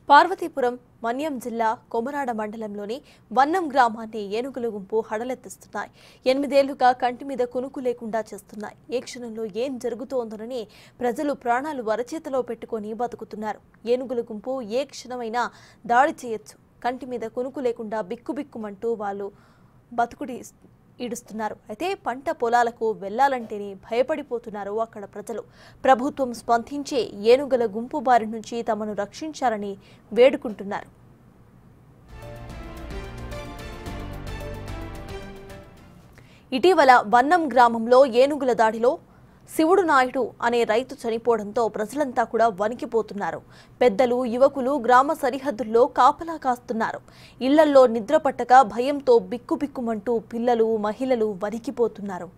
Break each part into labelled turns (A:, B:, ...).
A: పార్వతీపురం మన్యం జిల్లా కొమరాడ మండలంలోని వన్నం గ్రామాన్ని ఏనుగుల గుంపు హడలెత్తిస్తున్నాయి. 8 ఏళ్లుగా కంటి మీద కునుకు లేకుండా చేస్తున్నాయి. ఏ క్షణంలో ఏం జరుగుతోందోనని ప్రజలు ప్రాణాలు వరచేతిలో పెట్టుకొని బతుకుతున్నారు. ఏనుగుల గుంపు ఏ క్షణమైనా దాడి చేయొచ్చు. కంటి మీద కునుకు లేకుండా బిక్కుబిక్కుమంటూ వాళ్ళు బతుకుడి ఈడుస్తున్నారు. అయితే పంట పొలాలకు వెళ్లాలంటేనే భయపడిపోతున్నారు అక్కడ ప్రజలు. ప్రభుత్వం స్పందించి ఏనుగుల గుంపు బారి నుంచి తమను రక్షించాలని వేడుకుంటున్నారు. ఇటీవల వన్నం గ్రామంలో ఏనుగుల దాడిలో శివుడు నాయుడు అనే రైతు చనిపోవడంతో ప్రజలంతా కూడా వణికిపోతున్నారు. పెద్దలు, యువకులు గ్రామ సరిహద్దుల్లో కాపలా కాస్తున్నారు. ఇళ్లల్లో నిద్ర పట్టక భయంతో బిక్కుబిక్కుమంటూ పిల్లలు, మహిళలు వణికిపోతున్నారు.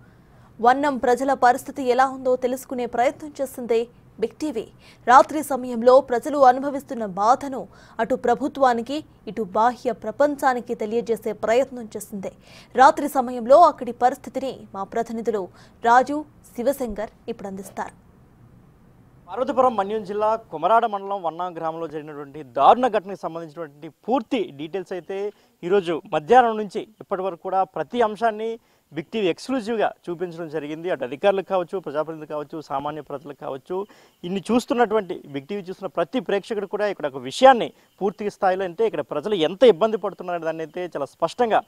A: వన్నం ప్రజల పరిస్థితి ఎలా ఉందో తెలుసుకునే ప్రయత్నం చేసిందే బిగ్ టీవీ. రాత్రి సమయంలో ప్రజలు అనుభవిస్తున్న బాధను అటు ప్రభుత్వానికి, ఇటు బాహ్య ప్రపంచానికి తెలియజేసే ప్రయత్నం చేసింది. రాత్రి సమయంలో అక్కడి పరిస్థితిని మా ప్రతినిధులు రాజు, శివశంకర్ ఇప్పుడు అందిస్తారు.
B: పార్వతీపురం మన్యం జిల్లా కొమరాడ మండలం వన్నం గ్రామంలో జరిగినటువంటి దారుణ ఘటనకు సంబంధించినటువంటి పూర్తి డీటెయిల్స్ అయితే ఈరోజు మధ్యాహ్నం నుంచి ఇప్పటి వరకు కూడా ప్రతి అంశాన్ని బిగ్ టీవీ ఎక్స్క్లూజివ్గా చూపించడం జరిగింది. అటు అధికారులకు కావచ్చు, ప్రజాప్రతినిధులు కావచ్చు, సామాన్య ప్రజలకు కావచ్చు, ఇన్ని చూస్తున్నటువంటి బిగ్ టీవీ చూస్తున్న ప్రతి ప్రేక్షకుడు కూడా ఇక్కడ ఒక విషయాన్ని పూర్తి స్థాయిలో అంటే ఇక్కడ ప్రజలు ఎంత ఇబ్బంది పడుతున్నారనే దాన్ని అయితే చాలా స్పష్టంగా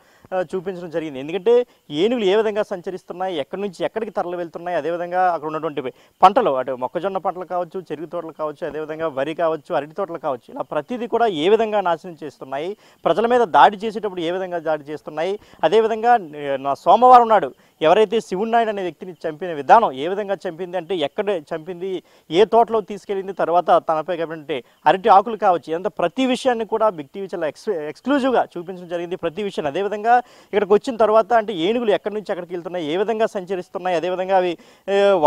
B: చూపించడం జరిగింది. ఎందుకంటే ఏనుగులు ఏ విధంగా సంచరిస్తున్నాయి, ఎక్కడి నుంచి ఎక్కడికి తరలి వెళ్తున్నాయి, అదేవిధంగా అక్కడ ఉన్నటువంటి పంటలు అటు మొక్కజొన్న పంటలు కావచ్చు, చెరుకు తోటలు కావచ్చు, అదేవిధంగా వరి కావచ్చు, అరటి తోటలు కావచ్చు, ఇలా ప్రతిదీ కూడా ఏ విధంగా నాశనం చేస్తున్నాయి, ప్రజల మీద దాడి చేసేటప్పుడు ఏ విధంగా దాడి చేస్తున్నాయి, అదేవిధంగా సోమవారం నాడు ఎవరైతే శివుడు నాయుడు అనే వ్యక్తిని చంపిన విధానం ఏ విధంగా చంపింది అంటే ఎక్కడ చంపింది, ఏ తోటలో తీసుకెళ్ళింది, తర్వాత తనపై కాబట్టి అరటి ఆకులు కావచ్చు, ఇదంతా ప్రతి విషయాన్ని కూడా బిగ్ టీవీ చాలా ఎక్స్క్లూజివ్గా చూపించడం జరిగింది. ప్రతి విషయాన్ని అదేవిధంగా ఇక్కడికి వచ్చిన తర్వాత అంటే ఏనుగులు ఎక్కడి నుంచి ఎక్కడికి వెళ్తున్నాయి, ఏ విధంగా సంచరిస్తున్నాయి, అదేవిధంగా అవి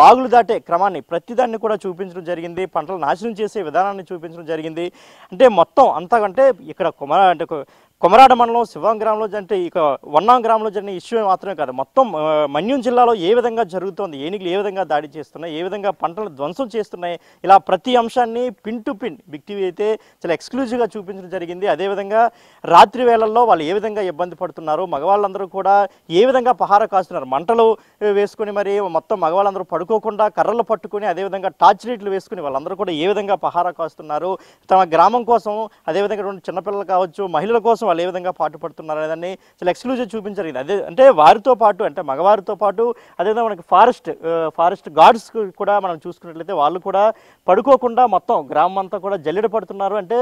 B: వాగులు దాటే క్రమాన్ని ప్రతిదాన్ని కూడా చూపించడం జరిగింది. పంటలు నాశనం చేసే విధానాన్ని చూపించడం జరిగింది. అంటే మొత్తం అంతకంటే ఇక్కడ కొమరాడ మండలం శివం గ్రామంలో అంటే ఇక వన్నం గ్రామంలో జరిగిన ఇష్యూ మాత్రమే కాదు, మొత్తం మన్యం జిల్లాలో ఏ విధంగా జరుగుతోంది, ఏనుగులు ఏ విధంగా దాడి చేస్తున్నాయి, ఏ విధంగా పంటలు ధ్వంసం చేస్తున్నాయి, ఇలా ప్రతి అంశాన్ని pin to pin big TV అయితే చాలా ఎక్స్క్లూజివ్గా చూపించడం జరిగింది. అదేవిధంగా రాత్రి వేళల్లో వాళ్ళు ఏ విధంగా ఇబ్బంది పడుతున్నారు, మగవాళ్ళందరూ కూడా ఏ విధంగా పహారా కాస్తున్నారు, మంటలు వేసుకుని మరి మొత్తం మగవాళ్ళందరూ పడుకోకుండా కర్రలు పట్టుకుని అదేవిధంగా టార్చ్ లైట్లు వేసుకుని వాళ్ళందరూ కూడా ఏ విధంగా పహారా కాస్తున్నారు, తమ గ్రామం కోసం అదేవిధంగా చిన్నపిల్లలు కావచ్చు, మహిళల కోసం వాళ్ళు ఏ విధంగా పాటుపడుతున్నారు అనేదాన్ని చాలా ఎక్స్క్లూజివ్ చూపించారు. అదే అంటే వారితో పాటు అంటే మగవారితో పాటు అదేవిధంగా మనకి ఫారెస్ట్ గార్డ్స్ కూడా మనం చూసుకున్నట్లయితే వాళ్ళు కూడా పడుకోకుండా మొత్తం గ్రామం అంతా కూడా జల్లెడ పడుతున్నారు. అంటే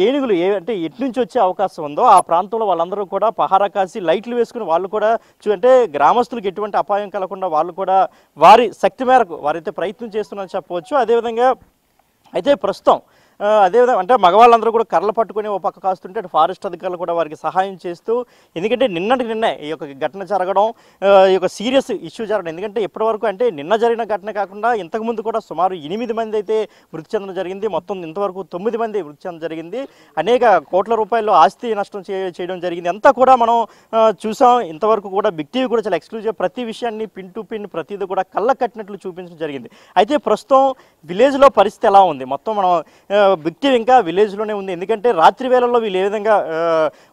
B: ఏనుగులు అంటే ఎటు నుంచి వచ్చే అవకాశం ఉందో ఆ ప్రాంతంలో వాళ్ళందరూ కూడా పహారా కాసి లైట్లు వేసుకుని వాళ్ళు కూడా అంటే గ్రామస్తులకు ఎటువంటి అపాయం కలగకుండా వాళ్ళు కూడా వారి శక్తి మేరకు వారైతే ప్రయత్నం చేస్తున్నారని చెప్పవచ్చు. అదేవిధంగా అయితే ప్రస్తుతం అదేవిధంగా అంటే మగవాళ్ళందరూ కూడా కర్రలు పట్టుకుని ఓ పక్క కాస్తుంటే అటు ఫారెస్ట్ అధికారులు కూడా వారికి సహాయం చేస్తూ, ఎందుకంటే నిన్నే ఈ యొక్క ఘటన జరగడం, ఈ యొక్క సీరియస్ ఇష్యూ జరగడం, ఎందుకంటే ఇప్పటివరకు అంటే నిన్న జరిగిన ఘటన కాకుండా ఇంతకుముందు కూడా సుమారు 8 మంది అయితే మృతి చెందడం జరిగింది. మొత్తం ఇంతవరకు 9 మంది మృతి చెందడం జరిగింది. అనేక కోట్ల రూపాయలు ఆస్తి నష్టం చేయడం జరిగింది. అంతా కూడా మనం చూసాం. ఇంతవరకు కూడా బిగ్ టీవీ కూడా చాలా ఎక్స్క్లూజివ్ ప్రతి విషయాన్ని పిన్ టు పిన్ ప్రతిదీ కూడా కళ్ళ కట్టినట్లు చూపించడం జరిగింది. అయితే ప్రస్తుతం విలేజ్లో పరిస్థితి ఎలా ఉంది, మొత్తం మనం బిగ్ టీవీ ఇంకా విలేజ్లోనే ఉంది. ఎందుకంటే రాత్రి వేళల్లో వీళ్ళు ఏ విధంగా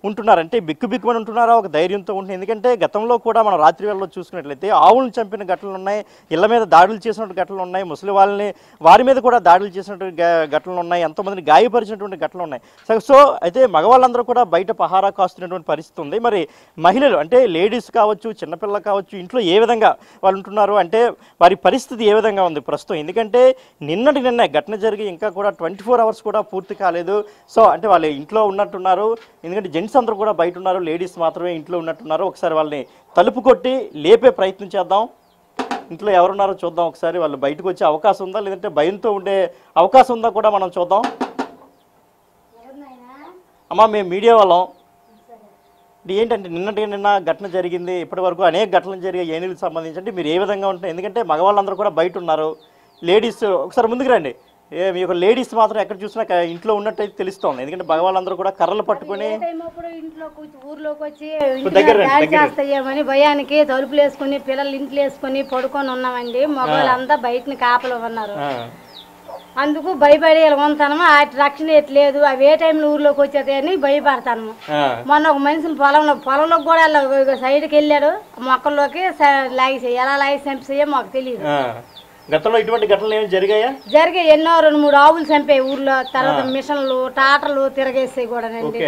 B: ఉంటున్నారంటే బిక్కుమని ఉంటున్నారా, ఒక ధైర్యంతో ఉంటుంది. ఎందుకంటే గతంలో కూడా మనం రాత్రి వేళల్లో చూసుకున్నట్లయితే ఆవులను చంపిన ఘటనలు ఉన్నాయి, ఇళ్ల మీద దాడులు చేసినటువంటి ఘటనలు ఉన్నాయి, ముసలి వాళ్ళని వారి మీద కూడా దాడులు చేసినటువంటి ఘటనలు ఉన్నాయి, ఎంతోమందిని గాయపరిచినటువంటి ఘటనలు ఉన్నాయి. సో అయితే మగవాళ్ళందరూ కూడా బయట పహారా కాస్తున్నటువంటి పరిస్థితి ఉంది. మరి మహిళలు అంటే లేడీస్ కావచ్చు, చిన్నపిల్లలు కావచ్చు, ఇంట్లో ఏ విధంగా వాళ్ళు ఉంటున్నారు అంటే వారి పరిస్థితి ఏ విధంగా ఉంది ప్రస్తుతం. ఎందుకంటే నిన్న ఘటన జరిగి ఇంకా కూడా 24 అవర్స్ కూడా పూర్తి కాలేదు. సో అంటే వాళ్ళు ఇంట్లో ఉన్నట్టున్నారు. ఎందుకంటే జెంట్స్ అందరూ కూడా బయట ఉన్నారు, లేడీస్ మాత్రమే ఇంట్లో ఉన్నట్టున్నారు. ఒకసారి వాళ్ళని తలుపు కొట్టి లేపే ప్రయత్నం చేద్దాం. ఇంట్లో ఎవరున్నారో చూద్దాం. ఒకసారి వాళ్ళు బయటకు వచ్చే అవకాశం ఉందా, లేదంటే భయంతో ఉండే అవకాశం ఉందా కూడా మనం చూద్దాం. అమ్మా, మేము మీడియా వాళ్ళం. ఏంటంటే నిన్న ఘటన జరిగింది, ఇప్పటి వరకు అనేక ఘటనలు జరిగే ఏనుగులకు సంబంధించి అంటే మీరు ఏ విధంగా ఉంటాయి, ఎందుకంటే మగవాళ్ళందరూ కూడా బయట ఉన్నారు, లేడీస్ ఒకసారి ముందుకు రండి. మీ యొక్క లేడీస్ మాత్రం ఎక్కడ చూసినా ఇంట్లో ఉన్నట్టయితే తెలుస్తోంది. ఎందుకంటే మగవాళ్ళందరూ కూడా కర్రలు పట్టుకుని
C: ఊర్లోకి వచ్చి చేస్తాయేమని భయానికి తలుపులు వేసుకుని పిల్లలు ఇంట్లో వేసుకుని పడుకొని ఉన్నామండి. మగవాళ్ళంతా బయటని కాపలు ఉన్నారు. అందుకు భయపడి ఉంటాను. వాటి రక్షణ ఎట్లేదు, అవి ఏ టైంలో ఊర్లోకి వచ్చేతాయని భయపడతాను. మొన్న ఒక మనిషిని పొలంలోకి కూడా సైడ్కి వెళ్ళాడు, మొక్కల్లోకి లాగేసి ఎలా లాగేసి చంపేసాయో మాకు తెలియదు.
B: గతంలో ఇటువంటి ఘటనలు ఏమి జరిగాయా?
C: జరిగాయి ఎన్నో, 2-3 ఆవులు చంపాయి ఊర్లో. తర్వాత మిషన్లు టాటర్లు తిరగేసాయి కూడానండి.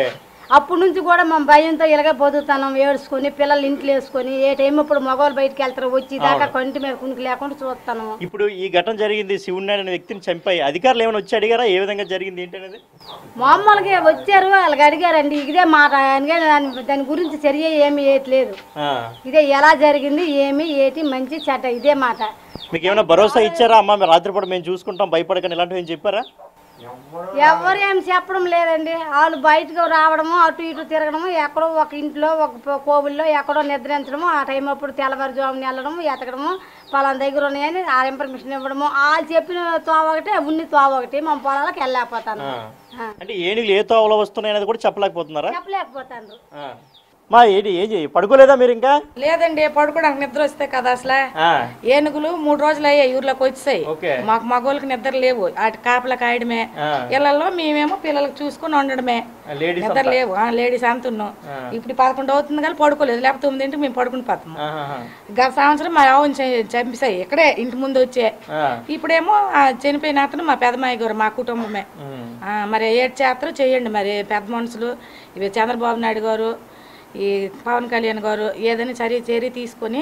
C: అప్పటి నుంచి కూడా మేము భయంతో ఇలాగే బతుకుతాం, ఏడ్చుకొని పిల్లలు ఇంట్లో వేసుకొని ఏ టైం ఇప్పుడు మగవాళ్ళు బయటకు వెళ్తారు వచ్చి దాకా కంటి మీద కునికి లేకుండా చూస్తాను.
B: ఇప్పుడు ఈ ఘటన జరిగింది, శివున్నాడు అనే వ్యక్తిని చంపాయి, అధికారులు ఏమైనా వచ్చి అడిగారా ఏ విధంగా జరిగింది ఏంటి అనేది?
C: మామూలుగా వచ్చారు, వాళ్ళకి అడిగారండి, ఇదే మాట. దాని గురించి చర్య ఏమి ఏట్లేదు, ఇదే ఎలా జరిగింది ఏమి ఏటి మంచి చెడ్డ ఇదే మాట.
B: మీకు ఏమైనా భరోసా ఇచ్చారా? అమ్మ రాత్రిపూట మేము చూసుకుంటాం భయపడకని ఇలాంటివి ఏం చెప్పారా?
C: ఎవరు ఏం చెప్పడం లేదండి. వాళ్ళు బయటకు రావడము, అటు ఇటు తిరగడము, ఎక్కడో ఒక ఇంట్లో ఒక కోవిల్లో ఎక్కడో నిద్రించడము, ఆ టైం అప్పుడు తెల్లవారుజామున వెళ్ళడము, ఎతకడము, పలానా దగ్గర ఉన్నాయని ఆ ఇన్ఫర్మేషన్ ఇవ్వడము. వాళ్ళు చెప్పిన తోవ ఒకటి, ఉన్ని తోవ ఒకటి, మా పొలాలకు వెళ్ళలేకపోతాను.
B: అంటే ఏనుగులు ఏ తోవలో వస్తున్నాయి అనేది కూడా చెప్పలేకపోతున్నారా?
C: చెప్పలేకపోతాను.
B: మా ఏంటి ఏం చేయి పడుకోలేదా మీరు? ఇంకా
D: లేదండి, పడుకోవడానికి నిద్ర వస్తే కదా అసలు. ఏనుగులు 3 రోజులు అయ్యాయి ఊర్లోకి వచ్చాయి. మాకు మగోళ్ళకి నిద్ర లేవు, అటు కాపలా కాయడమే, ఇళ్లలో మేమేమో పిల్లలకు చూసుకుని ఉండడమే, నిద్ర లేవు. లేడీస్ అంతున్నాం. ఇప్పుడు 11 అవుతుంది కానీ పడుకోలేదు, లేకపోతే 9 మేము పడుకుని పోతాము. గత సంవత్సరం మా ఆవుని చంపేసాయి ఇక్కడే ఇంటి ముందు వచ్చే. ఇప్పుడేమో చనిపోయిన అతను మా పెద్దమాయి గారు, మా కుటుంబమే. మరి ఏడు చేస్తారు చేయండి మరి పెద్ద మనుషులు, ఇవి చంద్రబాబు నాయుడు గారు, ఈ పవన్ కళ్యాణ్ గారు ఏదైనా చర్య తీసుకుని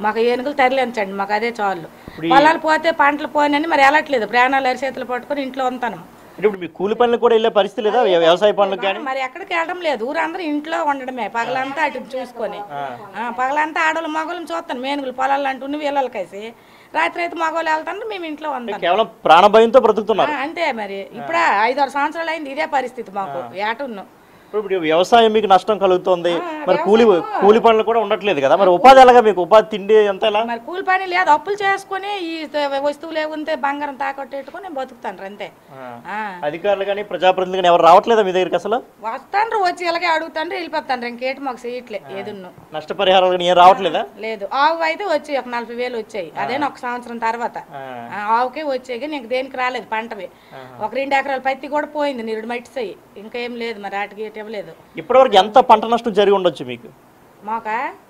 D: మాకు ఏనుగులు తరలించండి, మాకు అదే చాలు. పొలాలు పోతే పంటలు పోయినని మరి వెళ్ళట్లేదు, ప్రాణాలు అరిచేతులు పట్టుకుని ఇంట్లో ఉంటాను.
B: ఇప్పుడు మీ కూలి పనులకు కూడా వెళ్ళే పరిస్థితి లేదా? వ్యవసాయ పనులకు కానీ
D: మరి ఎక్కడికి వెళ్ళడం లేదు, ఊరందరూ ఇంట్లో ఉండడమే. పగలంతా అటు చూసుకొని పగలంతా ఆడవాళ్ళు మగవాళ్ళని చూస్తాను, మేనుగులు పొలాలు అంటూ వీళ్ళకి వేసి, రాత్రి అయితే మగవాళ్ళు వెళ్తాను, మేము ఇంట్లో ఉంటాం.
B: కేవలం ప్రాణభయంతో బ్రతుకుతున్నారు
D: అంతే. మరి ఇప్పుడు 5-6 సంవత్సరాలు అయింది ఇదే పరిస్థితి మాకు. ఏటున్నాం
B: ఇప్పుడు వ్యవసాయం మీకు నష్టం కలుగుతుంది, మరి కూలి పనులు కూడా ఉండట్లేదు కదా, మరి ఉపాధి ఎలాగా? మీకు ఉపాధి తిండి ఎంత ఎలా?
D: మరి కూలి పని లేదు, అప్పులు చేసుకుని ఈ వస్తువులు ఏముంటే బంగారం తాకట్టుకొని బతుకుతాను అంతే.
B: అధికారులు కానీ ప్రజాప్రతినిధులు కానీ ఎవరు రావట్లేదా మీ దగ్గరికి? అసలు
D: వస్తాండ్రు, వచ్చి ఇలాగే అడుగుతాండ్రు, వెళ్ళిపోతాండ్రు. ఇంకేటి మాకు చేయట్లే ఏదున్నా.
B: నష్టపరిహారాలు కానీ ఏం రావట్లేదా?
D: లేదు. ఆవు అయితే వచ్చి ఒక 40,000 వచ్చాయి, అదేనా ఒక సంవత్సరం తర్వాత. ఆవుకే వచ్చాయి, నీకు దేనికి రాలేదు. పంటవి ఒక 2 ఎకరాల పత్తి కూడా పోయింది, నీరుడు మట్టిసాయి, ఇంకా ఏం లేదు. మరి వాటికి ఇవ్వలేదు.
B: ఇప్పటివరకు ఎంత పంట నష్టం జరిగి ఉండొచ్చు మీకు?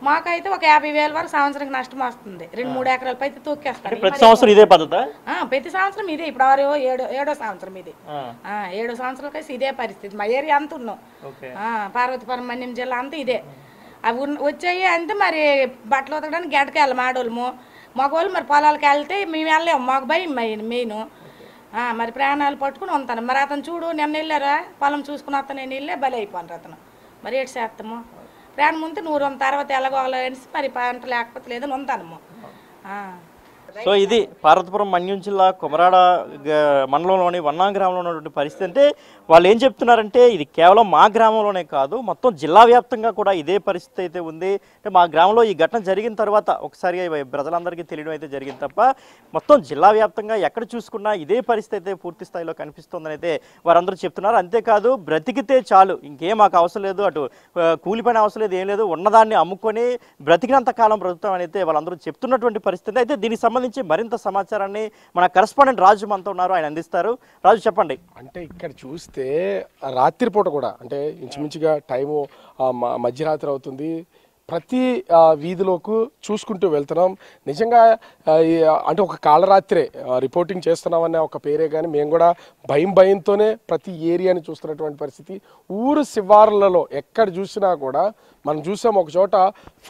D: మాకైతే ఒక 50,000 వరకు సంవత్సరానికి నష్టం వస్తుంది. 2-3 ఎకరాల పైతే తొక్కేస్తాను.
B: ప్రతి సంవత్సరం ఇదే పద్ధతి?
D: ప్రతి సంవత్సరం ఇదే. ఇప్పుడు 7వ సంవత్సరం ఇది. 7 సంవత్సరాల కలిసి ఇదే పరిస్థితి. మా ఏరియా అంత ఉన్నాం, పార్వతీపురం మన్యం జిల్లా అంతా ఇదే. అవి వచ్చాయి అంతే. మరి బట్టలు ఉతకడానికి గడ్డకి వెళ్ళాం ఆడోళ్ళము, మగవాళ్ళు మరి పొలాలకు వెళ్తే మేము వెళ్ళలేము, మాకు భయం మెయిన్. మరి ప్రాణాలు పట్టుకుని ఉంటాను. మరి అతను చూడు నిన్న వెళ్ళారా పొలం చూసుకుని అతను, నేను వెళ్ళే బలి అయిపోను అతను. మరి ఏడు చేస్తాము, ప్రాణం ఉంటే 100 తర్వాత ఎలాగోవాలనేసి మరి పంట లేకపోతే లేదని ఉంటాను.
B: సో ఇది పార్వతీపురం మన్యం జిల్లా కొమరాడ మండలంలోని వన్నా గ్రామంలో ఉన్నటువంటి పరిస్థితి. అంటే వాళ్ళు ఏం చెప్తున్నారంటే ఇది కేవలం మా గ్రామంలోనే కాదు, మొత్తం జిల్లా వ్యాప్తంగా కూడా ఇదే పరిస్థితి అయితే ఉంది. అంటే మా గ్రామంలో ఈ ఘటన జరిగిన తర్వాత ఒకసారిగా ప్రజలందరికీ తెలియడం అయితే జరిగింది తప్ప మొత్తం జిల్లా వ్యాప్తంగా ఎక్కడ చూసుకున్నా ఇదే పరిస్థితి అయితే పూర్తి స్థాయిలో కనిపిస్తుందని అయితే వారందరూ చెప్తున్నారు. అంతేకాదు బ్రతికితే చాలు, ఇంకేం మాకు అవసరం లేదు, అటు కూలి పని అవసరం లేదు, ఏం లేదు, ఉన్నదాన్ని అమ్ముకొని బ్రతికినంత కాలం బ్రతుకుతామని అయితే వాళ్ళందరూ చెప్తున్నటువంటి పరిస్థితి. అయితే దీనికి సంబంధించి మరింత సమాచారాన్ని మన కరెస్పాండెంట్ రాజు మనతో ఉన్నారు, ఆయన అందిస్తారు. రాజు చెప్పండి.
E: అంటే ఇక్కడ చూస్తే రాత్రిపూట కూడా అంటే ఇంచుమించుగా టైము మధ్యరాత్రి అవుతుంది, ప్రతి వీధిలోకి చూసుకుంటూ వెళ్తున్నాం. నిజంగా అంటే ఒక కాళరాత్రే రిపోర్టింగ్ చేస్తున్నామనే ఒక పేరే కానీ మేము కూడా భయంతోనే ప్రతి ఏరియాని చూస్తున్నటువంటి పరిస్థితి. ఊరు శివార్లలో ఎక్కడ చూసినా కూడా మనం చూసాం, ఒక చోట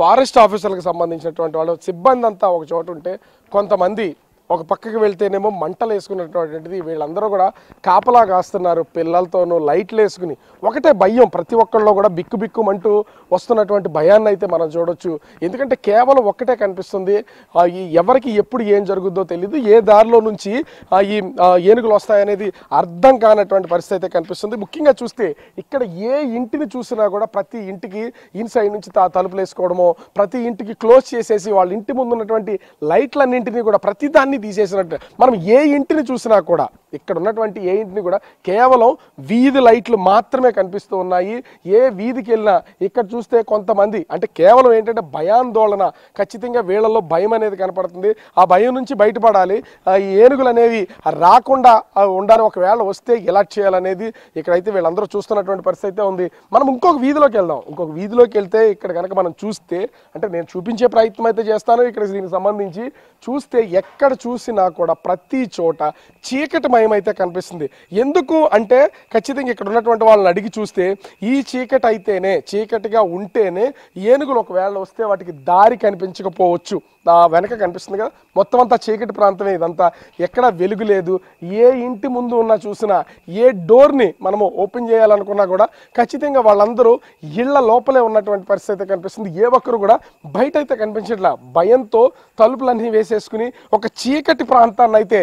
E: ఫారెస్ట్ ఆఫీసర్లకు సంబంధించినటువంటి వాళ్ళు సిబ్బంది అంతా ఒక చోట ఉంటే, కొంతమంది ఒక పక్కకి వెళ్తేనేమో మంటలు వేసుకున్నటువంటిది, వీళ్ళందరూ కూడా కాపలా కాస్తున్నారు పిల్లలతోనూ లైట్లు వేసుకుని. ఒకటే భయం, ప్రతి ఒక్కళ్ళు కూడా బిక్కుమంటూ వస్తున్నటువంటి భయాన్ని అయితే మనం చూడొచ్చు. ఎందుకంటే కేవలం ఒక్కటే కనిపిస్తుంది, ఎవరికి ఎప్పుడు ఏం జరుగుద్దో తెలియదు, ఏ దారిలో నుంచి ఈ ఏనుగులు వస్తాయనేది అర్థం కానటువంటి పరిస్థితి అయితే కనిపిస్తుంది. ముఖ్యంగా చూస్తే ఇక్కడ ఏ ఇంటిని చూసినా కూడా ప్రతి ఇంటికి ఇన్సైడ్ నుంచి తలుపులు వేసుకోవడమో, ప్రతి ఇంటికి క్లోజ్ చేసేసి వాళ్ళ ఇంటి ముందు ఉన్నటువంటి లైట్లన్నింటినీ కూడా ప్రతిదాన్ని తీసేసినట్టు మనం ఏ ఇంటిని చూసినా కూడా ఇక్కడ ఉన్నటువంటి ఏ ఇంటిని కూడా కేవలం వీధి లైట్లు మాత్రమే కనిపిస్తూ ఉన్నాయి. ఏ వీధికి వెళ్ళినా ఇక్కడ చూస్తే కొంతమంది అంటే కేవలం ఏంటంటే భయాందోళన, ఖచ్చితంగా వీళ్ళల్లో భయం అనేది కనపడుతుంది. ఆ భయం నుంచి బయటపడాలి, ఈ ఏనుగులు అనేవి రాకుండా ఉండాలి, ఒకవేళ వస్తే ఎలా చేయాలనేది ఇక్కడైతే వీళ్ళందరూ చూస్తున్నటువంటి పరిస్థితి అయితే ఉంది. మనం ఇంకొక వీధిలోకి వెళ్దాం. ఇంకొక వీధిలోకి వెళ్తే ఇక్కడ కనుక మనం చూస్తే, అంటే నేను చూపించే ప్రయత్నం అయితే చేస్తాను, ఇక్కడ దీనికి సంబంధించి చూస్తే ఎక్కడ చూసినా కూడా ప్రతి చోట చీకటిమయం అయితే కనిపిస్తుంది. ఎందుకు అంటే ఖచ్చితంగా ఇక్కడ ఉన్నటువంటి వాళ్ళని అడిగి చూస్తే ఈ చీకటి అయితేనే, చీకటిగా ఉంటేనే ఏనుగులు ఒకవేళ వస్తే వాటికి దారి కనిపించకపోవచ్చు. వెనక కనిపిస్తుంది కదా, మొత్తం అంతా చీకటి ప్రాంతమే ఇదంతా, ఎక్కడ వెలుగు లేదు. ఏ ఇంటి ముందు ఉన్నా చూసినా, ఏ డోర్ని మనము ఓపెన్ చేయాలనుకున్నా కూడా ఖచ్చితంగా వాళ్ళందరూ ఇళ్ల లోపలే ఉన్నటువంటి పరిస్థితి అయితే కనిపిస్తుంది. ఏ ఒక్కరు కూడా బయట అయితే కనిపించట్లా. భయంతో తలుపులన్నీ వేసేసుకుని ఒక చీకటి ప్రాంతాన్ని అయితే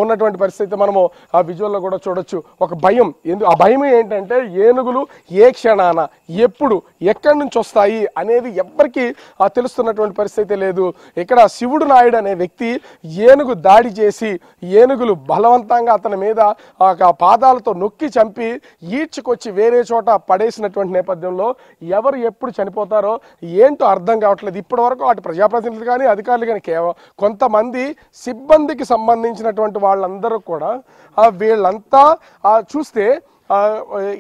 E: ఉన్నటువంటి పరిస్థితి అయితే మనము ఆ విజువల్లో కూడా చూడొచ్చు. ఒక భయం, ఆ భయం ఏంటంటే ఏనుగులు ఏ క్షణాన ఎప్పుడు ఎక్కడి నుంచి వస్తాయి అనేది ఎవ్వరికి తెలుస్తున్నటువంటి పరిస్థితి లేదు. ఇక్కడ శివుడు నాయుడు అనే వ్యక్తి ఏనుగు దాడి చేసి ఏనుగులు బలవంతంగా అతని మీద పాదాలతో నొక్కి చంపి ఈడ్చుకొచ్చి వేరే చోట పడేసినటువంటి నేపథ్యంలో ఎవరు ఎప్పుడు చనిపోతారో ఏంటో అర్థం కావట్లేదు. ఇప్పటి వరకు అటు ప్రజాప్రతినిధులు కానీ అధికారులు కానీ కేవలం కొంతమంది సిబ్బందికి సంబంధించినటువంటి వాళ్ళందరూ కూడా వీళ్ళంతా చూస్తే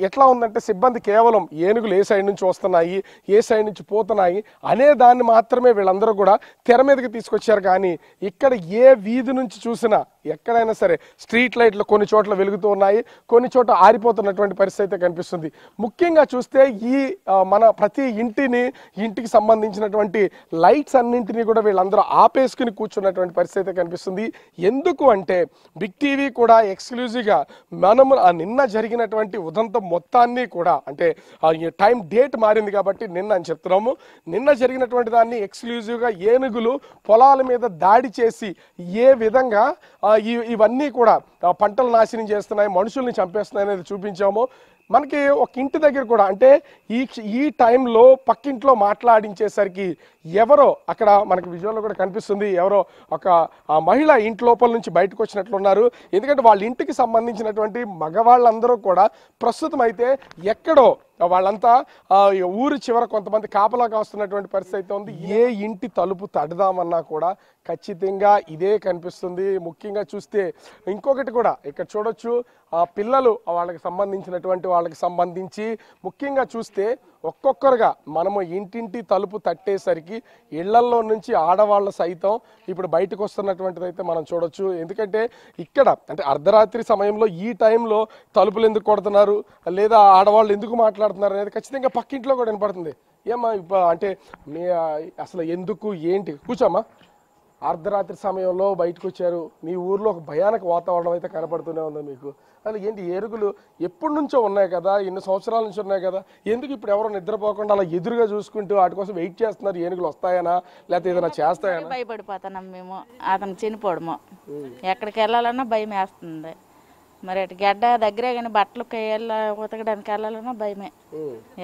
E: ఎట్లా ఉందంటే సిబ్బంది కేవలం ఏనుగులు ఏ సైడ్ నుంచి వస్తున్నాయి, ఏ సైడ్ నుంచి పోతున్నాయి అనే దాన్ని మాత్రమే వీళ్ళందరూ కూడా తెర మీదకి తీసుకొచ్చారు. కానీ ఇక్కడ ఏ వీధి నుంచి చూసినా ఎక్కడైనా సరే స్ట్రీట్ లైట్లు కొన్ని చోట్ల వెలుగుతూ ఉన్నాయి, కొన్ని చోట్ల ఆరిపోతున్నటువంటి పరిస్థితి అయితే కనిపిస్తుంది. ముఖ్యంగా చూస్తే ఈ మన ప్రతి ఇంటికి సంబంధించినటువంటి లైట్స్ అన్నింటినీ కూడా వీళ్ళందరూ ఆపేసుకుని కూర్చున్నటువంటి పరిస్థితి అయితే కనిపిస్తుంది. ఎందుకు అంటే బిగ్ టీవీ కూడా ఎక్స్క్లూజివ్గా మనము నిన్న జరిగినటువంటి ఉదంతం మొత్తాన్ని కూడా, అంటే టైం డేట్ మారింది కాబట్టి నిన్న అని చెప్తున్నాము, నిన్న జరిగినటువంటి దాన్ని ఎక్స్క్లూజివ్గా ఏనుగులు పొలాల మీద దాడి చేసి ఏ విధంగా ఇవన్నీ కూడా పంటలు నాశనం చేస్తున్నాయి, మనుషుల్ని చంపేస్తున్నాయి అనేది చూపించాము. మనకి ఒక ఇంటి దగ్గర కూడా అంటే ఈ టైంలో పక్కింట్లో మాట్లాడించేసరికి ఎవరో అక్కడ మనకి విజువల్లో కూడా కనిపిస్తుంది, ఎవరో ఒక మహిళ ఇంటి లోపల నుంచి బయటకు వచ్చినట్లున్నారు. ఎందుకంటే వాళ్ళ ఇంటికి సంబంధించినటువంటి మగవాళ్ళందరూ కూడా ప్రస్తుతం అయితే ఎక్కడో వాళ్ళంతా ఊరు చివర కొంతమంది కాపలాగా వస్తున్నటువంటి పరిస్థితి అయితే ఉంది. ఏ ఇంటి తలుపు తడదామన్నా కూడా ఖచ్చితంగా ఇదే కనిపిస్తుంది. ముఖ్యంగా చూస్తే ఇంకొకటి కూడా ఇక్కడ చూడొచ్చు, పిల్లలు వాళ్ళకి సంబంధించి ముఖ్యంగా చూస్తే ఒక్కొక్కరుగా మనము ఇంటింటి తలుపు తట్టేసరికి ఇళ్లల్లో నుంచి ఆడవాళ్ళ సైతం ఇప్పుడు బయటకు వస్తున్నటువంటిది అయితే మనం చూడొచ్చు. ఎందుకంటే ఇక్కడ అంటే అర్ధరాత్రి సమయంలో ఈ టైంలో తలుపులు ఎందుకు కొడుతున్నారు, లేదా ఆడవాళ్ళు ఎందుకు మాట్లాడుతున్నారు అనేది ఖచ్చితంగా పక్కింట్లో కూడా వినపడుతుంది. ఏమ్మా అంటే మీ అసలు ఎందుకు ఏంటి, కూర్చోమ్మా. అర్ధరాత్రి సమయంలో బయటకు వచ్చారు, మీ ఊర్లో ఒక భయానక వాతావరణం అయితే కనపడుతూనే ఉంది మీకు. అసలు ఏంటి, ఏనుగులు ఎప్పటి నుంచో ఉన్నాయి కదా, ఎన్ని సంవత్సరాల నుంచి ఉన్నాయి కదా, ఎందుకు ఇప్పుడు ఎవరో నిద్రపోకుండా అలా ఎదురుగా చూసుకుంటూ వాటి కోసం వెయిట్ చేస్తున్నారు? ఏనుగులు వస్తాయనా లేకపోతే ఏదైనా చేస్తాయనా?
D: భయపడిపోతున్నాం మేము, అతను చనిపోవడము, ఎక్కడికి వెళ్ళాలన్నా భయం వేస్తుంది. మరి అటు గడ్డ దగ్గరే కానీ బట్టలు ఉతకడానికి వెళ్ళాలన్నా భయమే,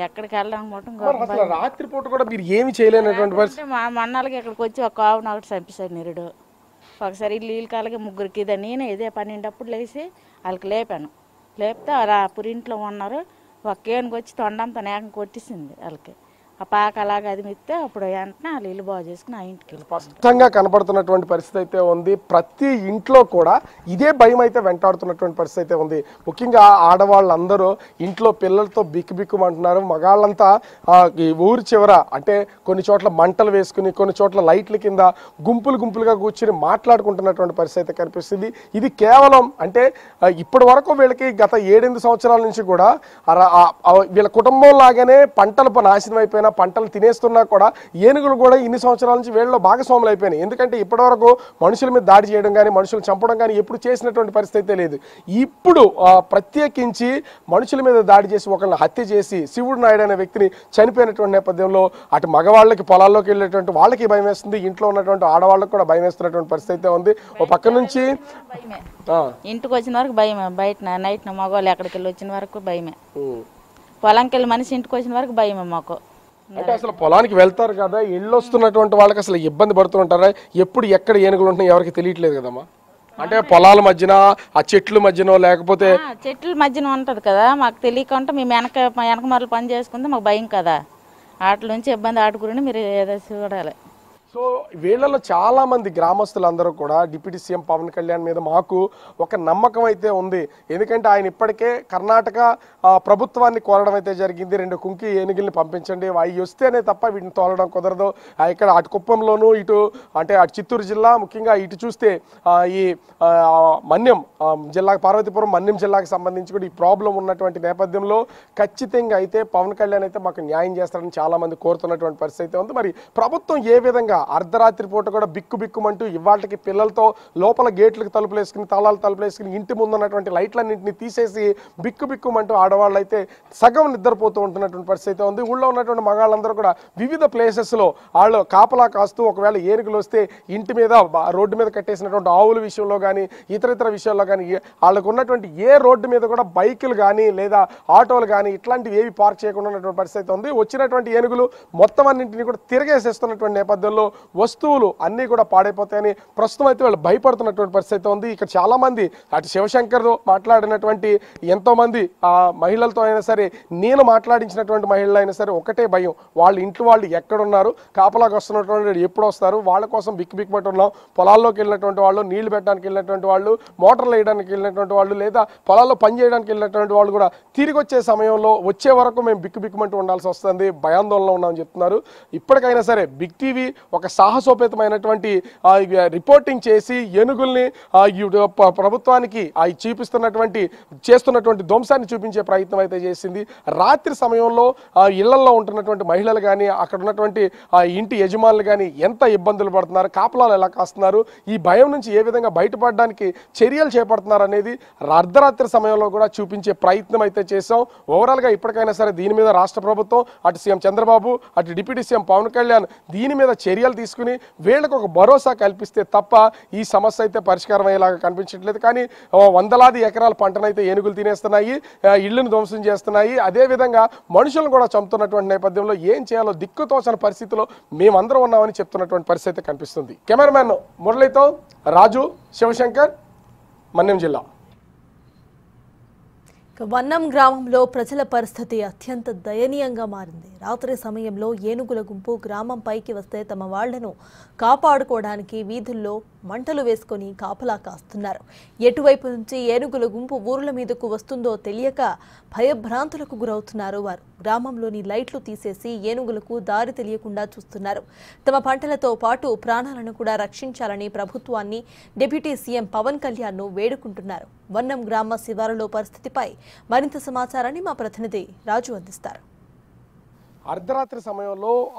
D: ఎక్కడికి వెళ్ళాలనుకుంటాం.
E: రాత్రిపూట కూడా మీరు ఏమి చేయలేనటువంటి పరిస్థితి.
D: మా మన్నాళ్ళకి ఇక్కడికి వచ్చి ఒక ఆవును ఒకటి చంపేశాడు నిరుడు. ఒకసారి ఇల్లు కాలకి ముగ్గురికి ఇదే నేనే ఇదే పన్నెండప్పుడు లేచి వాళ్ళకి లేపితే పురింట్లో ఉన్నారు, ఒక ఏనుగు వచ్చి తొండంతా నేకం కొట్టేసింది వాళ్ళకి. ఆ పాక అలాగే అది మిత్తే అప్పుడు వెంటనే వాళ్ళు ఇల్లు బాగు చేసుకుని ఆ ఇంటికి
E: స్పష్టంగా కనపడుతున్నటువంటి పరిస్థితి అయితే ఉంది. ప్రతి ఇంట్లో కూడా ఇదే భయం అయితే వెంటాడుతున్నటువంటి పరిస్థితి అయితే ఉంది. ముఖ్యంగా ఆడవాళ్ళందరూ ఇంట్లో పిల్లలతో బిక్కుమంటున్నారు. మగాళ్ళంతా ఈ ఊరి చివర అంటే కొన్ని చోట్ల మంటలు వేసుకుని, కొన్ని చోట్ల లైట్ల కింద గుంపులుగా కూర్చుని మాట్లాడుకుంటున్నటువంటి పరిస్థితి అయితే కనిపిస్తుంది. ఇది కేవలం అంటే ఇప్పటి వరకు వీళ్ళకి గత 7-8 సంవత్సరాల నుంచి కూడా వీళ్ళ కుటుంబం లాగానే పంటలు నాశనం అయిపోయినా, పంటలు తినేస్తున్నా కూడా ఏనుగులు కూడా ఇన్ని సంవత్సరాల నుంచి వీళ్ళలో భాగస్వాములు అయిపోయినాయి. ఎందుకంటే ఇప్పటివరకు మనుషుల మీద దాడి చేయడం కానీ, మనుషులు చంపడం కానీ ఎప్పుడు చేసినటువంటి పరిస్థితి అయితే లేదు. ఇప్పుడు ప్రత్యేకించి మనుషుల మీద దాడి చేసి ఒకరిని హత్య చేసి శివుడు నాయుడు అనే వ్యక్తిని చనిపోయినటువంటి నేపథ్యంలో అటు మగవాళ్ళకి పొలాల్లోకి వెళ్ళేటువంటి వాళ్ళకి భయం వేస్తుంది, ఇంట్లో ఉన్నటువంటి ఆడవాళ్ళకి కూడా భయం వేస్తున్నటువంటి పరిస్థితి అయితే ఉంది. ఓ పక్క నుంచి
D: ఇంటికి వచ్చిన వరకు భయమే, బయట నైట్ మగవాళ్ళు ఎక్కడికి వెళ్ళి వచ్చిన వరకు భయమే, పొలంకి వెళ్ళి మనిషి ఇంటికి వచ్చిన వరకు భయమే మాకు.
E: అంటే అసలు పొలానికి వెళ్తారు కదా, ఇళ్ళు వస్తున్నటువంటి వాళ్ళకి అసలు ఇబ్బంది పడుతూ ఉంటారా? ఎప్పుడు ఎక్కడ ఏనుగులు ఉంటున్నాయి ఎవరికి తెలియట్లేదు కదమ్మా. అంటే పొలాల మధ్యన ఆ చెట్ల మధ్యన లేకపోతే
D: చెట్ల మధ్యన ఉంటది కదా, మాకు తెలియకుండా మేము వెనక మరలు పని చేసుకుంటే మాకు భయం కదా, వాటి నుంచి ఇబ్బంది ఆడుకుని మీరు ఏదో చూడాలి.
E: సో వీళ్ళలో చాలా మంది గ్రామస్తులందరూ కూడా డిప్యూటీ సీఎం పవన్ కళ్యాణ్ మీద మాకు ఒక నమ్మకం అయితే ఉంది. ఎందుకంటే ఆయన ఇప్పటికే కర్ణాటక ప్రభుత్వాన్ని కోరడం అయితే జరిగింది, 2 కుంకి ఏనుగుల్ని పంపించండి, అవి వస్తేనే తప్ప వీటిని తోలడం కుదరదు. ఇక్కడ అటు కుప్పంలోనూ ఇటు అంటే అటు చిత్తూరు జిల్లా, ముఖ్యంగా ఇటు చూస్తే ఈ మన్యం జిల్లా, పార్వతీపురం మన్యం జిల్లాకు సంబంధించి కూడా ఈ ప్రాబ్లం ఉన్నటువంటి నేపథ్యంలో ఖచ్చితంగా అయితే పవన్ కళ్యాణ్ అయితే మాకు న్యాయం చేస్తారని చాలా మంది కోరుతున్నటువంటి పరిస్థితి అయితే ఉంది. మరి ప్రభుత్వం ఏ విధంగా అర్ధరాత్రి పూట కూడా బిక్కుమంటూ ఇవాళకి పిల్లలతో లోపల గేట్లకు తలుపులు వేసుకుని తాళాలు తలుపులు వేసుకుని ఇంటి ముందు ఉన్నటువంటి లైట్లన్నింటినీ తీసేసి బిక్కుమంటూ ఆడవాళ్ళు అయితే సగం నిద్రపోతూ ఉంటున్నటువంటి పరిస్థితి ఉంది. ఊళ్ళో ఉన్నటువంటి మగాళ్ళందరూ కూడా వివిధ ప్లేసెస్లో వాళ్ళు కాపలా కాస్తూ ఒకవేళ ఏనుగులు వస్తే ఇంటి మీద రోడ్డు మీద కట్టేసినటువంటి ఆవుల విషయంలో కానీ ఇతర విషయాల్లో కానీ వాళ్ళకు ఉన్నటువంటి ఏ రోడ్డు మీద కూడా బైకులు కానీ లేదా ఆటోలు కానీ ఇట్లాంటివి ఏవి పార్క్ చేయకుండా ఉన్నటువంటి పరిస్థితి ఉంది. వచ్చినటువంటి ఏనుగులు మొత్తం అన్నింటినీ కూడా తిరగేసేస్తున్నటువంటి నేపథ్యంలో వస్తువులు అన్నీ కూడా పాడైపోతాయని ప్రస్తుతం అయితే వాళ్ళు భయపడుతున్నటువంటి పరిస్థితి ఉంది. ఇక్కడ చాలా మంది అటు శివశంకర్ మాట్లాడినటువంటి ఎంతో మంది మహిళలతో అయినా సరే, నేను మాట్లాడించినటువంటి మహిళలు అయినా సరే ఒకటే భయం, వాళ్ళ ఇంట్లో వాళ్ళు ఎక్కడున్నారు, కాపలాకి వస్తున్నటువంటి ఎప్పుడు వస్తారు, వాళ్ళ కోసం బిక్కుమంటూ ఉన్నాం. పొలాల్లోకి వెళ్ళినటువంటి వాళ్ళు, నీళ్లు పెట్టడానికి వెళ్ళినటువంటి వాళ్ళు, మోటార్లు వేయడానికి వెళ్ళినటువంటి వాళ్ళు, లేదా పొలాల్లో పని చేయడానికి వెళ్ళినటువంటి వాళ్ళు కూడా తిరిగి వచ్చే సమయంలో వచ్చే వరకు మేము బిక్కుమంటూ ఉండాల్సి వస్తుంది, భయాందోళనలో ఉన్నామని చెప్తున్నారు. ఇప్పటికైనా సరే బిగ్ టీవీ ఒక సాహసోపేతమైనటువంటి రిపోర్టింగ్ చేసి ఏనుగుల్ని ప్రభుత్వానికి చేస్తున్నటువంటి ధ్వంసాన్ని చూపించే ప్రయత్నం అయితే చేసింది. రాత్రి సమయంలో ఇళ్లలో ఉంటున్నటువంటి మహిళలు కానీ అక్కడ ఉన్నటువంటి ఇంటి యజమానులు కానీ ఎంత ఇబ్బందులు పడుతున్నారు, కాపలాలు ఎలా కాస్తున్నారు, ఈ భయం నుంచి ఏ విధంగా బయటపడడానికి చర్యలు చేపడుతున్నారు అనేది అర్ధరాత్రి సమయంలో కూడా చూపించే ప్రయత్నం అయితే చేసాం. ఓవరాల్గా ఇప్పటికైనా సరే దీని మీద రాష్ట్ర ప్రభుత్వం, అటు సీఎం చంద్రబాబు, అటు డిప్యూటీ సీఎం పవన్ కళ్యాణ్ దీని మీద చర్యలు తీసుకుని వీళ్ళకు ఒక భరోసా కల్పిస్తే తప్ప ఈ సమస్య అయితే పరిష్కారం అయ్యేలాగా కనిపించట్లేదు. కానీ వందలాది ఎకరాల పంటనైతే ఏనుగులు తినేస్తున్నాయి, ఇళ్లను ధ్వంసం చేస్తున్నాయి, అదేవిధంగా మనుషులను కూడా చంపుతున్నటువంటి నేపథ్యంలో ఏం చేయాలో దిక్కుతోచని పరిస్థితిలో మేమందరం ఉన్నామని చెప్తున్నటువంటి పరిస్థితి కనిపిస్తుంది. కెమెరామ్యాన్ మురళితో రాజు, శివశంకర్, మన్యం జిల్లా.
A: వన్నం గ్రామంలో ప్రజల పరిస్థితి అత్యంత దయనీయంగా మారింది. రాత్రి సమయంలో ఏనుగుల గుంపు గ్రామం పైకి వస్తే తమ వాళ్లను కాపాడుకోవడానికి వీధుల్లో మంటలు వేసుకొని కాపలా కాస్తున్నారు. ఎటువైపు నుంచి ఏనుగుల గుంపు ఊర్ల మీదకు వస్తుందో తెలియక భయభ్రాంతులకు గురవుతున్నారు వారు. గ్రామంలోని లైట్లు తీసేసి ఏనుగులకు దారి తెలియకుండా చూస్తున్నారు. తమ పంటలతో పాటు ప్రాణాలను కూడా రక్షించాలని ప్రభుత్వాన్ని, డిప్యూటీ సీఎం పవన్ కళ్యాణ్ ను వేడుకుంటున్నారు. వన్నం గ్రామ శివారులో పరిస్థితిపై మరింత సమాచారాన్ని మా ప్రతినిధి రాజు అందిస్తారు.
E: అర్ధరాత్రి సమయంలో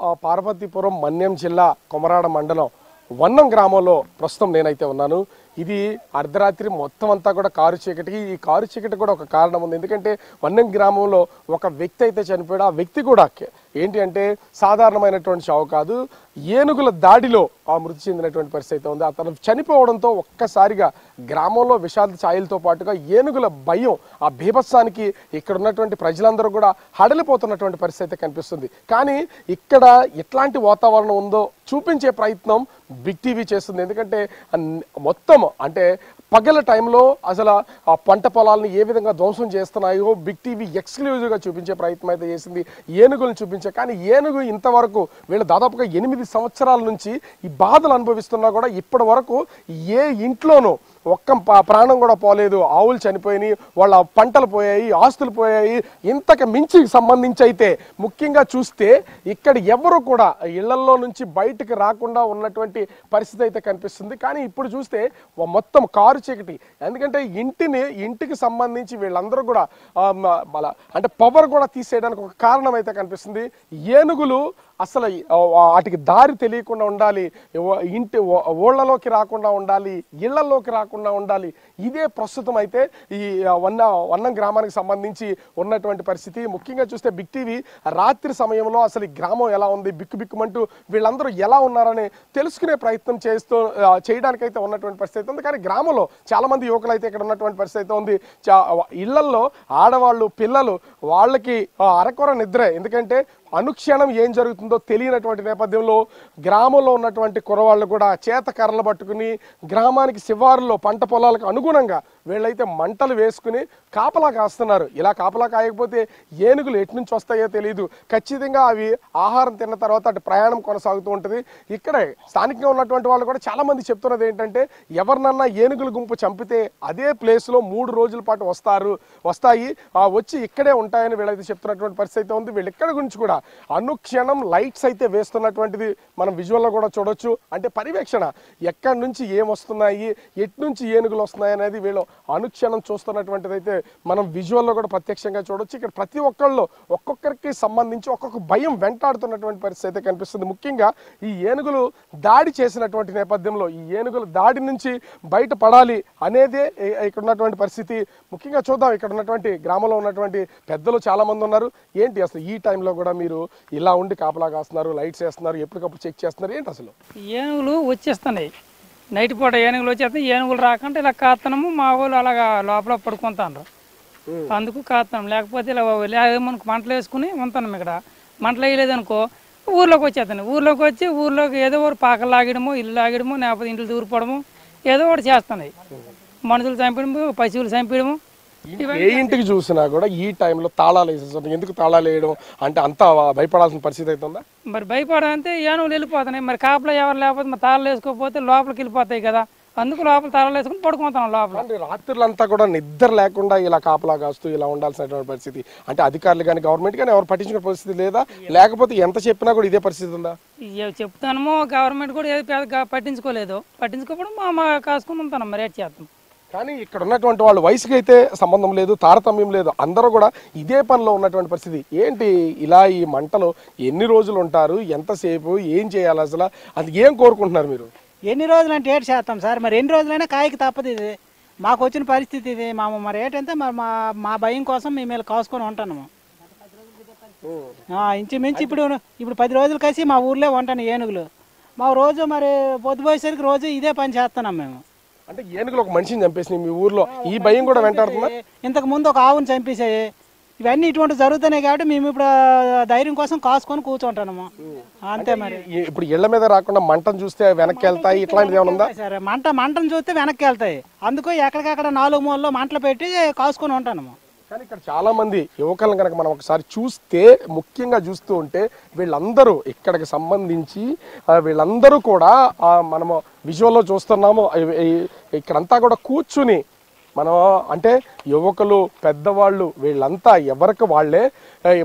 E: పార్వతీపురం మన్యం జిల్లా కొమరాడ మండలం వన్నం గ్రామంలో ప్రస్తుతం నేనైతే ఉన్నాను. ఇది అర్ధరాత్రి మొత్తం అంతా కూడా కారు చీకటికి, ఈ కారు చీకటి కూడా ఒక కారణం ఉంది. ఎందుకంటే వన్నం గ్రామంలో ఒక వ్యక్తి అయితే చనిపోయాడు. ఆ వ్యక్తి కూడా ఏంటి అంటే సాధారణమైనటువంటి చావు కాదు, ఏనుగుల దాడిలో మృతి చెందినటువంటి పరిస్థితి ఉంది. అతను చనిపోవడంతో ఒక్కసారిగా గ్రామంలో విషాద ఛాయలతో పాటుగా ఏనుగుల భయం, ఆ బీభత్సానికి ఇక్కడ ఉన్నటువంటి ప్రజలందరూ కూడా హడలిపోతున్నటువంటి పరిస్థితి కనిపిస్తుంది. కానీ ఇక్కడ ఎట్లాంటి వాతావరణం ఉందో చూపించే ప్రయత్నం బిగ్ టీవీ చేస్తుంది. ఎందుకంటే మొత్తం అంటే పగల టైంలో అసలు ఆ పంట పొలాలను ఏ విధంగా ధ్వంసం చేస్తున్నాయో బిగ్ టీవీ ఎక్స్క్లూజివ్గా చూపించే ప్రయత్నం అయితే చేసింది, ఏనుగులను చూపించే. కానీ ఏనుగు ఇంతవరకు వీళ్ళు దాదాపుగా 8 సంవత్సరాల నుంచి ఈ బాధలు అనుభవిస్తున్నా కూడా ఇప్పటి వరకు ఏ ఇంట్లోనూ ఒక్క ప్రాణం కూడా పోలేదు. ఆవులు చనిపోయినాయి, వాళ్ళ పంటలు పోయాయి, ఆస్తులు పోయాయి. ఇంతకు మించి సంబంధించి అయితే ముఖ్యంగా చూస్తే ఇక్కడ ఎవరు కూడా ఇళ్లలో నుంచి బయటకు రాకుండా ఉన్నటువంటి పరిస్థితి అయితే కనిపిస్తుంది. కానీ ఇప్పుడు చూస్తే మొత్తం కారు చీకటి. ఎందుకంటే ఇంటికి సంబంధించి వీళ్ళందరూ కూడా అంటే పవర్ కూడా తీసేయడానికి ఒక కారణం అయితే కనిపిస్తుంది. ఏనుగులు అసలు వాటికి దారి తెలియకుండా ఉండాలి, ఇంటి ఓళ్లలోకి రాకుండా ఉండాలి, ఇళ్లలోకి రాకుండా ఉండాలి. ఇదే ప్రస్తుతం అయితే ఈ వన్నం గ్రామానికి సంబంధించి ఉన్నటువంటి పరిస్థితి. ముఖ్యంగా చూస్తే బిగ్ టీవీ రాత్రి సమయంలో అసలు ఈ గ్రామం ఎలా ఉంది, బిక్కుమంటూ వీళ్ళందరూ ఎలా ఉన్నారని తెలుసుకునే ప్రయత్నం చేయడానికైతే ఉన్నటువంటి పరిస్థితి ఉంది. కానీ గ్రామంలో చాలా మంది యువకులు అయితే ఇక్కడ ఉన్నటువంటి పరిస్థితి ఉంది. ఇళ్లల్లో ఆడవాళ్ళు, పిల్లలు వాళ్ళకి అరకొర నిద్రే. ఎందుకంటే అనుక్షణం ఏం జరుగుతుందో తెలియనటువంటి నేపథ్యంలో గ్రామంలో ఉన్నటువంటి కురవాళ్ళు కూడా చేత కర్రలు పట్టుకుని గ్రామానికి శివారులో పంట పొలాలకు అనుగుణంగా వీళ్ళైతే మంటలు వేసుకుని కాపలా కాస్తున్నారు. ఇలా కాపలా కాయకపోతే ఏనుగులు ఎటు నుంచి వస్తాయో తెలియదు. ఖచ్చితంగా అవి ఆహారం తిన్న తర్వాత అటు ప్రయాణం కొనసాగుతూ ఉంటుంది. ఇక్కడే స్థానికంగా ఉన్నటువంటి వాళ్ళు కూడా చాలా మంది చెప్తున్నది ఏంటంటే, ఎవరినన్నా ఏనుగుల గుంపు చంపితే అదే ప్లేస్లో 3 రోజుల పాటు వస్తాయి, వచ్చి ఇక్కడే ఉంటాయని వీళ్ళైతే చెప్తున్నటువంటి పరిస్థితి అయితే ఉంది. వీళ్ళు ఇక్కడ గురించి కూడా అనుక్షణం లైట్స్ అయితే వేస్తున్నటువంటిది మనం విజువల్లో కూడా చూడొచ్చు. అంటే పర్యవేక్షణ, ఎక్కడి నుంచి ఏమొస్తున్నాయి, ఎటు నుంచి ఏనుగులు వస్తున్నాయి అనేది వీళ్ళు అనుక్షణం చూస్తున్నటువంటిది అయితే మనం విజువల్లో కూడా ప్రత్యక్షంగా చూడొచ్చు. ఇక్కడ ప్రతి ఒక్కళ్ళు ఒక్కొక్కరికి సంబంధించి ఒక్కొక్క భయం వెంటాడుతున్నటువంటి పరిస్థితి అయితే కనిపిస్తుంది. ముఖ్యంగా ఈ ఏనుగులు దాడి చేసినటువంటి నేపథ్యంలో ఈ ఏనుగుల దాడి నుంచి బయటపడాలి అనేదే ఇక్కడ ఉన్నటువంటి పరిస్థితి. ముఖ్యంగా చూద్దాం, ఇక్కడ ఉన్నటువంటి గ్రామంలో ఉన్నటువంటి పెద్దలు చాలా మంది ఉన్నారు. ఏంటి అసలు ఈ టైంలో కూడా మీరు ఇలా ఉండి కాపలా కాస్తున్నారు, లైట్స్ వేస్తున్నారు, ఎప్పటికప్పుడు చెక్ చేస్తున్నారు, ఏంటి అసలు?
F: ఏనుగులు వచ్చేస్తున్నాయి, నైట్ పూట ఏనుగులు వచ్చేస్తాయి. ఏనుగులు రాకుంటే ఇలా కాత్తనము, మా వాళ్ళు అలాగా లోపల పడుకుంటాను, అందుకు కాస్తాం. లేకపోతే ఇలా మనకు మంటలు వేసుకుని ఉంటాను. ఇక్కడ మంటలు వేయలేదనుకో ఊర్లోకి వచ్చేస్తాను. ఊర్లోకి వచ్చి ఊర్లోకి ఏదో ఒకటి పాకలు లాగడము, ఇల్లు లాగడము, లేకపోతే ఇంట్లో దూరిపోవడము, ఏదో ఒకటి చేస్తున్నాయి. మనుషులు చంపడము, పశువులు చంపడము.
E: ఏ ఇంటికి చూసినా కూడా ఈ టైంలో తాళాలు వేసేస్తుంది. ఎందుకు తాళాలు వేయడం అంటే అంత భయపడాల్సిన పరిస్థితి అవుతుందా?
F: మరి భయపడాలంటే ఏనుగులు వెళ్ళిపోతున్నాయి. మరి కాపలా ఎవరు లేకపోతే మరి తాళాలు వేసుకోకపోతే లోపలికి వెళ్ళిపోతాయి కదా, అందుకు లోపల తాళాలు వేసుకుని పడుకుంటాం లోపల.
E: రాత్రులంతా కూడా నిద్ర లేకుండా ఇలా కాపలా కాస్తూ ఇలా ఉండాల్సినటువంటి పరిస్థితి. అంటే అధికారులు కానీ గవర్నమెంట్ కానీ ఎవరు పట్టించుకునే పరిస్థితి లేదా, లేకపోతే ఎంత చెప్పినా కూడా ఇదే పరిస్థితి ఉందా?
F: చెప్తాను, గవర్నమెంట్ కూడా ఏది పట్టించుకోలేదు. పట్టించుకోకపోవడం మా కాసుకుని ఉంటాను. మరి ఏం చేస్తాం?
E: కానీ ఇక్కడ ఉన్నటువంటి వాళ్ళు వయసుకి అయితే సంబంధం లేదు, తారతమ్యం లేదు, అందరూ కూడా ఇదే పనిలో ఉన్నటువంటి పరిస్థితి. ఏంటి ఇలా ఈ మంటలు ఎన్ని రోజులు ఉంటారు, ఎంతసేపు, ఏం చేయాలి అసలు, అది ఏం కోరుకుంటున్నారు మీరు?
G: ఎన్ని రోజులు అంటే 7 శాతం సార్, మరి ఎన్ని రోజులైనా కాయకి తప్పదు. ఇది మాకు వచ్చిన పరిస్థితి ఇది. మరి ఏంటంటే మరి మా భయం కోసం మేము ఇలా కాసుకొని ఉంటాము. ఇంచుమించు ఇప్పుడు 10 రోజులు కలిసి మా ఊర్లో ఉంటాను ఏనుగులు. మా రోజు మరి పొద్దుపోయేసరికి రోజు ఇదే పని చేస్తున్నాం మేము.
E: అంటే ఏనుగులు ఒక మనిషిని చంపేసినాయి మీ ఊర్లో, ఈ భయం కూడా వెంటాడుతుందా?
G: ఇంతకు ముందు ఒక ఆవును చంపేసాయి. ఇవన్నీ ఇటువంటి జరుగుతున్నాయి కాబట్టి మేము ఇప్పుడు ధైర్యం కోసం కాసుకొని కూర్చుంటాము అంతే. మరి
E: ఇప్పుడు ఇళ్ల మీద రాకుండా మంటను చూస్తే వెనక్కి వెళ్తాయి, ఇట్లాంటిది ఏమైనా ఉందా?
G: సరే, మంటను చూస్తే వెనక్కి వెళ్తాయి, అందుకు ఎక్కడికక్కడ 4 మూలలో మంటలు పెట్టి కాసుకొని ఉంటాను.
E: కానీ ఇక్కడ చాలా మంది యువకులను కనుక మనం ఒకసారి చూస్తే, ముఖ్యంగా చూస్తూ ఉంటే వీళ్ళందరూ ఇక్కడికి సంబంధించి వీళ్ళందరూ కూడా మనము విజువల్లో చూస్తున్నాము. ఇక్కడంతా కూడా కూర్చుని మనం అంటే యువకులు, పెద్దవాళ్ళు వీళ్ళంతా ఎవరికి వాళ్ళే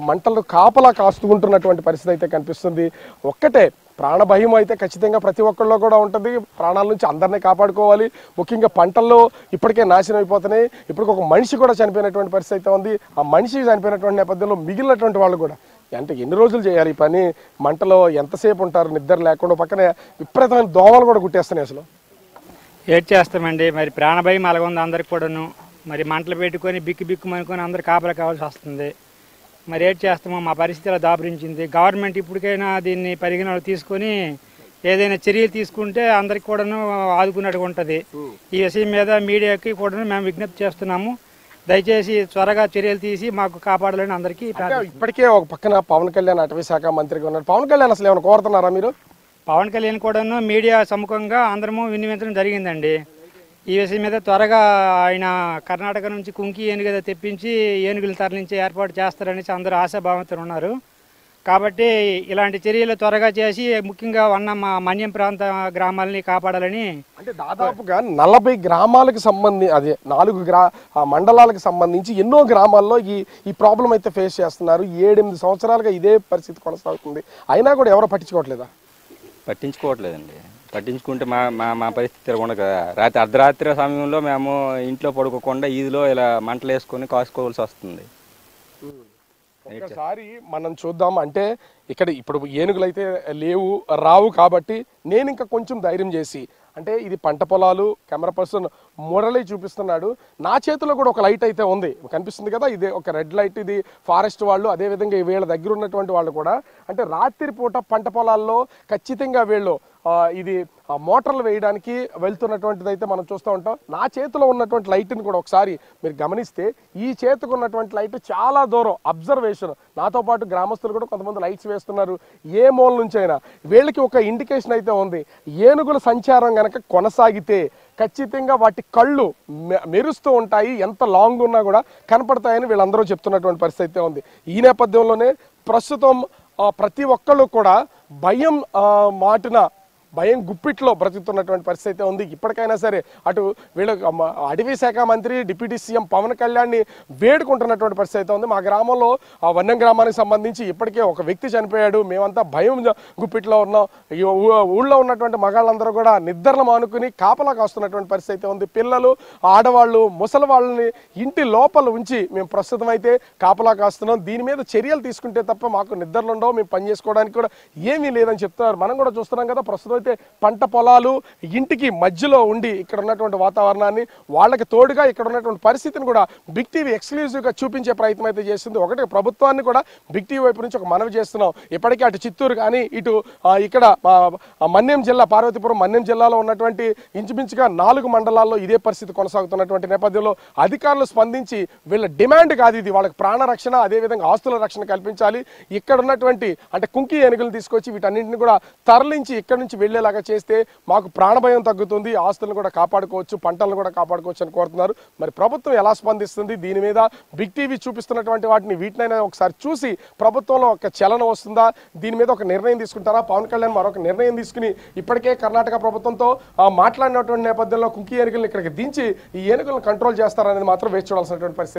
E: మంటలు కాపలా కాస్తుకుంటున్నటువంటి పరిస్థితి అయితే కనిపిస్తుంది. ఒక్కటే ప్రాణభయం అయితే ఖచ్చితంగా ప్రతి ఒక్కళ్ళలో కూడా ఉంటుంది. ప్రాణాల నుంచి అందరినీ కాపాడుకోవాలి. ముఖ్యంగా పంటల్లో ఇప్పటికే నాశనం అయిపోతున్నాయి. ఇప్పటికి ఒక మనిషి కూడా చనిపోయినటువంటి పరిస్థితి అయితే ఉంది. ఆ మనిషి చనిపోయినటువంటి నేపథ్యంలో మిగిలినటువంటి వాళ్ళు కూడా అంటే ఎన్ని రోజులు చేయాలి ఈ పని, మంటలో ఎంతసేపు ఉంటారు నిద్ర లేకుండా, పక్కనే విపరీతమైన దోమలు కూడా గుట్టేస్తున్నాయి. అసలు
H: ఏడ్ చేస్తామండి. మరి ప్రాణభయం అలాగుంది అందరికి కూడాను. మరి మంటలు పెట్టుకొని బిక్కు అనుకొని అందరు కాపలా కావాల్సి వస్తుంది. మరి ఏడ్ చేస్తామో మా పరిస్థితిలో దాపురించింది. గవర్నమెంట్ ఇప్పటికైనా దీన్ని పరిగణలో తీసుకొని ఏదైనా చర్యలు తీసుకుంటే అందరికి కూడాను ఆదుకున్నట్టుగా ఉంటుంది. ఈ విషయం మీద మీడియాకి కూడా మేము విజ్ఞప్తి చేస్తున్నాము. దయచేసి త్వరగా చర్యలు తీసి మాకు కాపాడాలని అందరికీ.
E: ఇప్పటికే ఒక పక్కన పవన్ కళ్యాణ్ అటవీ శాఖ మంత్రిగా ఉన్నారు. పవన్ కళ్యాణ్ అసలు ఏమైనా కోరుతున్నారా మీరు?
H: పవన్ కళ్యాణ్ కూడాను మీడియా సముఖంగా అందరము విన్నవించడం జరిగిందండి. ఈ విషయం మీద త్వరగా ఆయన కర్ణాటక నుంచి కుంకి ఏనుగు తెప్పించి ఏనుగులు తరలించి ఏర్పాటు చేస్తారనేసి అందరూ ఆశాభావంతో ఉన్నారు. కాబట్టి ఇలాంటి చర్యలు త్వరగా చేసి ముఖ్యంగా మా మన్యం ప్రాంత గ్రామాలని కాపాడాలని.
E: అంటే దాదాపుగా 40 గ్రామాలకు సంబంధించి, అదే 4 మండలాలకు సంబంధించి ఎన్నో గ్రామాల్లో ఈ ప్రాబ్లం అయితే ఫేస్ చేస్తున్నారు. 7-8 సంవత్సరాలుగా ఇదే పరిస్థితి కొనసాగుతుంది. అయినా కూడా ఎవరో పట్టించుకోవట్లేదా?
I: పట్టించుకోవట్లేదండి. పట్టించుకుంటే మా పరిస్థితి తిరగకుండా కదా, అర్ధరాత్రి సమయంలో మేము ఇంట్లో పడుకోకుండా ఈదిలో ఇలా మంటలు వేసుకొని కాసుకోవాల్సి వస్తుంది.
E: ఒకసారి మనం చూద్దాం. అంటే ఇప్పుడు ఏనుగులు అయితే రావు కాబట్టి నేను ఇంకా కొంచెం ధైర్యం చేసి, అంటే ఇది పంట పొలాలు, కెమెరా పర్సన్ మురళి చూపిస్తున్నాడు. నా చేతిలో కూడా ఒక లైట్ అయితే ఉంది, కనిపిస్తుంది కదా, ఇదే ఒక రెడ్ లైట్. ఇది ఫారెస్ట్ వాళ్ళు, అదేవిధంగా వీళ్ళ దగ్గర ఉన్నటువంటి వాళ్ళు కూడా అంటే రాత్రి పూట పంట పొలాల్లో ఖచ్చితంగా వీళ్ళు ఇది మోటార్లు వేయడానికి వెళ్తున్నటువంటిది అయితే మనం చూస్తూ ఉంటాం. నా చేతిలో ఉన్నటువంటి లైట్ని కూడా ఒకసారి మీరు గమనిస్తే ఈ చేతికి ఉన్నటువంటి లైట్ చాలా దూరం అబ్జర్వేషన్, నాతో పాటు గ్రామస్తులు కూడా కొంతమంది లైట్స్ వేస్తున్నారు. ఏ మూల నుంచి అయినా వీళ్ళకి ఒక ఇండికేషన్ అయితే ఉంది. ఏనుగుల సంచారం గనక కొనసాగితే ఖచ్చితంగా వాటి కళ్ళు మెరుస్తూ ఉంటాయి, ఎంత లాంగ్ ఉన్నా కూడా కనపడతాయని వీళ్ళందరూ చెప్తున్నటువంటి పరిస్థితి అయితే ఉంది. ఈ నేపథ్యంలోనే ప్రస్తుతం ప్రతి ఒక్కళ్ళు కూడా భయం గుప్పిట్లో బ్రతుకుతున్నటువంటి పరిస్థితి అయితే ఉంది. ఇప్పటికైనా సరే అటు వీళ్ళు అటవీ శాఖ మంత్రి డిప్యూటీ సీఎం పవన్ కళ్యాణ్ని వేడుకుంటున్నటువంటి పరిస్థితి అయితే ఉంది. మా గ్రామంలో ఆ వన్యం గ్రామానికి సంబంధించి ఇప్పటికే ఒక వ్యక్తి చనిపోయాడు, మేమంతా భయం గుప్పిట్లో ఉన్నాం. ఊళ్ళో ఉన్నటువంటి మగాళ్ళందరూ కూడా నిద్రలు మానుకుని కాపలా కాస్తున్నటువంటి పరిస్థితి అయితే ఉంది. పిల్లలు, ఆడవాళ్ళు, ముసలి వాళ్ళని ఇంటి లోపల ఉంచి మేము ప్రస్తుతం అయితే కాపలా కాస్తున్నాం. దీని మీద చర్యలు తీసుకుంటే తప్ప మాకు నిద్రలు ఉండవు, మేము పని చేసుకోవడానికి కూడా ఏమీ లేదని చెప్తున్నారు. మనం కూడా చూస్తున్నాం కదా, ప్రస్తుతం అయితే పంట పొలాలు ఇంటికి మధ్యలో ఉండి ఇక్కడ ఉన్నటువంటి వాతావరణాన్ని వాళ్ళకి తోడుగా ఇక్కడ ఉన్నటువంటి పరిస్థితిని కూడా బిగ్ టీవీ ఎక్స్క్లూజివ్గా చూపించే ప్రయత్నం అయితే చేస్తుంది. ఒకటి ప్రభుత్వాన్ని కూడా బిగ్ టీవీ వైపు నుంచి ఒక మనవి చేస్తున్నాం. ఇప్పటికే అటు చిత్తూరు కానీ ఇటు ఇక్కడ మన్యం జిల్లా, పార్వతీపురం మన్యం జిల్లాలో ఉన్నటువంటి ఇంచుమించుగా 4 మండలాల్లో ఇదే పరిస్థితి కొనసాగుతున్నటువంటి నేపథ్యంలో అధికారులు స్పందించి వీళ్ళ డిమాండ్ కాదు ఇది, వాళ్ళకి ప్రాణ రక్షణ అదేవిధంగా ఆస్తుల రక్షణ కల్పించాలి. ఇక్కడ ఉన్నటువంటి అంటే కుంకి ఏనుగులు తీసుకొచ్చి వీటన్నింటిని కూడా తరలించి ఇక్కడ నుంచి వెళ్ళేలాగా చేస్తే మాకు ప్రాణభయం తగ్గుతుంది, ఆస్తులను కూడా కాపాడుకోవచ్చు, పంటలను కూడా కాపాడుకోవచ్చు అని కోరుతున్నారు. మరి ప్రభుత్వం ఎలా స్పందిస్తుంది దీని మీద? బిగ్ టీవీ చూపిస్తున్నటువంటి వీటినైనా ఒకసారి చూసి ప్రభుత్వంలో ఒక చలనం వస్తుందా, దీని మీద ఒక నిర్ణయం తీసుకుంటారా? పవన్ కళ్యాణ్ మరొక నిర్ణయం తీసుకుని ఇప్పటికే కర్ణాటక ప్రభుత్వంతో మాట్లాడినటువంటి నేపథ్యంలో కుంకి ఏనుగులను ఇక్కడికి దించి ఈ ఏనుగులను కంట్రోల్ చేస్తారనేది మాత్రం వేచి చూడాల్సినటువంటి పరిస్థితి.